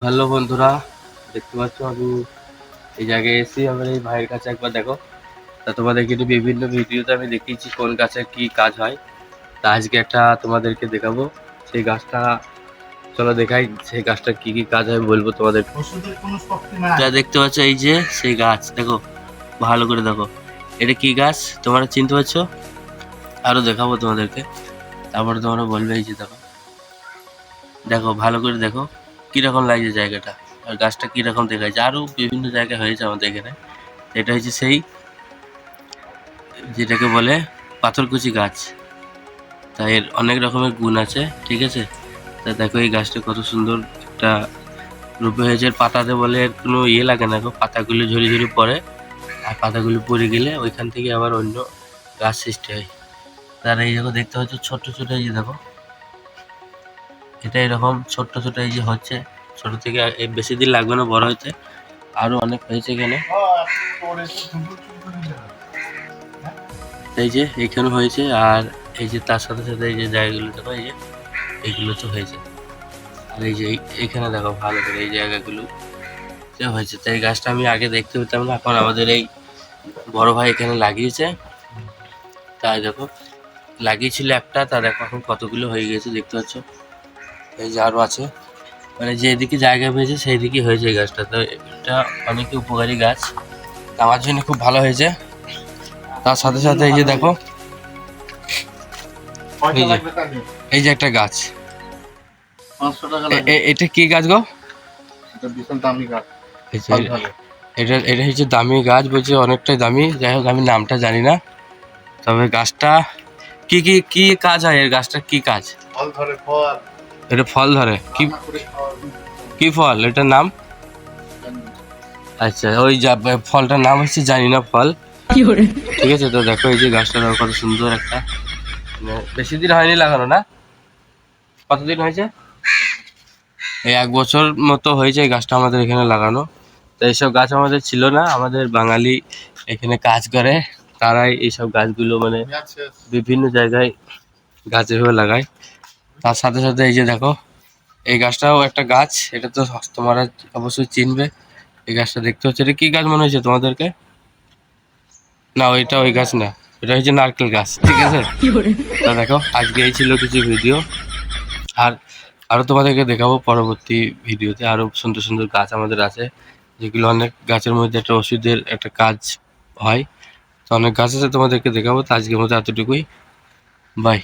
Hello বন্ধুরা, দেখতে পাচ্ছ আমি এই জায়গায় এসেছি। আমার এই ভাইয়ের কাছে একবার দেখো। তা তোমাদেরকে একটু বিভিন্ন ভিডিওতে আমি দেখিয়েছি কোন গাছের কি কাজ হয়। তা আজকে একটা তোমাদেরকে দেখাবো সেই গাছটা। চলো দেখাই সেই গাছটা কি কি কাজ হয় বলবো তোমাদের। যা দেখতে পাচ্ছ এই যে সেই গাছ, দেখো ভালো করে দেখো। এটা কি গাছ তোমরা চিনতে পারছো? আরো দেখাবো তোমাদেরকে, তারপরে তোমরা বলবে। এই যে দেখো, দেখো ভালো করে দেখো কিরকম লাগছে জায়গাটা, আর গাছটা কিরকম দেখাচ্ছে। আরো বিভিন্ন জায়গায় হয়েছে আমাদের এখানে। এটা হচ্ছে সেই যেটাকে বলে পাথরকুচি গাছ। তাই এর অনেক রকমের গুণ আছে, ঠিক আছে। তা দেখো এই গাছটা কত সুন্দর একটা রূপে হয়েছে। পাতাতে বলে এর কোনো ইয়ে লাগে না গো, পাতাগুলো ঝরে ঝরে পড়ে, আর পাতাগুলো পড়ে গেলে ওইখান থেকে আবার অন্য গাছ সৃষ্টি হয়। তার এই দেখো দেখতে হচ্ছে ছোট্ট ছোট, এই যে দেখো এটা এরকম ছোট্ট ছোট এই যে হচ্ছে। ছোট থেকে বেশি দিন লাগবে না বড় হতে, আরো অনেক হয়েছে এখানে। এই যে এখানে হয়েছে, আর এই যে তার সাথে সাথে এই যে জায়গাগুলো দেখো, এই যে এইগুলো তো হয়েছে। আর এই যে এইখানে দেখো ভালো করে এই জায়গাগুলো যে হয়েছে। তাই এই গাছটা আমি আগে দেখতে পেতাম না, এখন আমাদের এই বড় ভাই এখানে লাগিয়েছে। তাই দেখো লাগিয়েছিল একটা, তা দেখো এখন কতগুলো হয়ে গেছে দেখতে পাচ্ছ। এই যে আরো আছে, মানে যেদিকে জায়গা পেয়েছে সেই দিকে হয়েছে এই গাছটা। তো এটা অনেকই উপকারী গাছ, আমার জন্য খুব ভালো হয়েছে। তার সাথে সাথে এই যে দেখো, এই যে একটা গাছ, এটা কি গাছ গো? এটা এটা হচ্ছে দামি গাছ, বলছে অনেকটাই দামি। যাই হোক আমি নামটা জানি না, তবে গাছটা কি কি কি কাজ হয়, এর গাছটা কি কাজ? এটা ফল ধরে। কি কি ফল এটার নাম? আচ্ছা, ওই ফলটার নাম হচ্ছে জানি না ফল, ঠিক আছে। তো দেখো এই যে গাছটা দেখো কত সুন্দর একটা, বেশি দিন হয়নি লাগানো না? কতদিন হয়েছে? এই 1 বছর মতো হয়েছে এই গাছটা আমাদের এখানে লাগানো। তো এইসব গাছ আমাদের ছিল না, আমাদের বাঙালি এখানে কাজ করে তারাই এইসব গাছগুলো মানে বিভিন্ন জায়গায় গাছ এভাবে লাগায়। তার সাথে সাথে এই যে দেখো এই গাছটাও একটা গাছ, এটা তো তোমরা অবশ্যই চিনবে। এই গাছটা দেখতে হচ্ছে, এটা কি গাছ মনে হয়েছে তোমাদেরকে? না, ওইটা ওই গাছ না, এটা হচ্ছে নারকেল গাছ, ঠিক আছে। তা দেখো আজকে এই ছিল কিছু ভিডিও, আর আরো তোমাদেরকে দেখাবো পরবর্তী ভিডিওতে। আরো সুন্দর সুন্দর গাছ আমাদের আছে, যেগুলো অনেক গাছের মধ্যে একটা ওষুধের একটা কাজ হয়। তো অনেক গাছ আছে তোমাদেরকে দেখাবো। তো আজকের মতো এতটুকুই, বাই।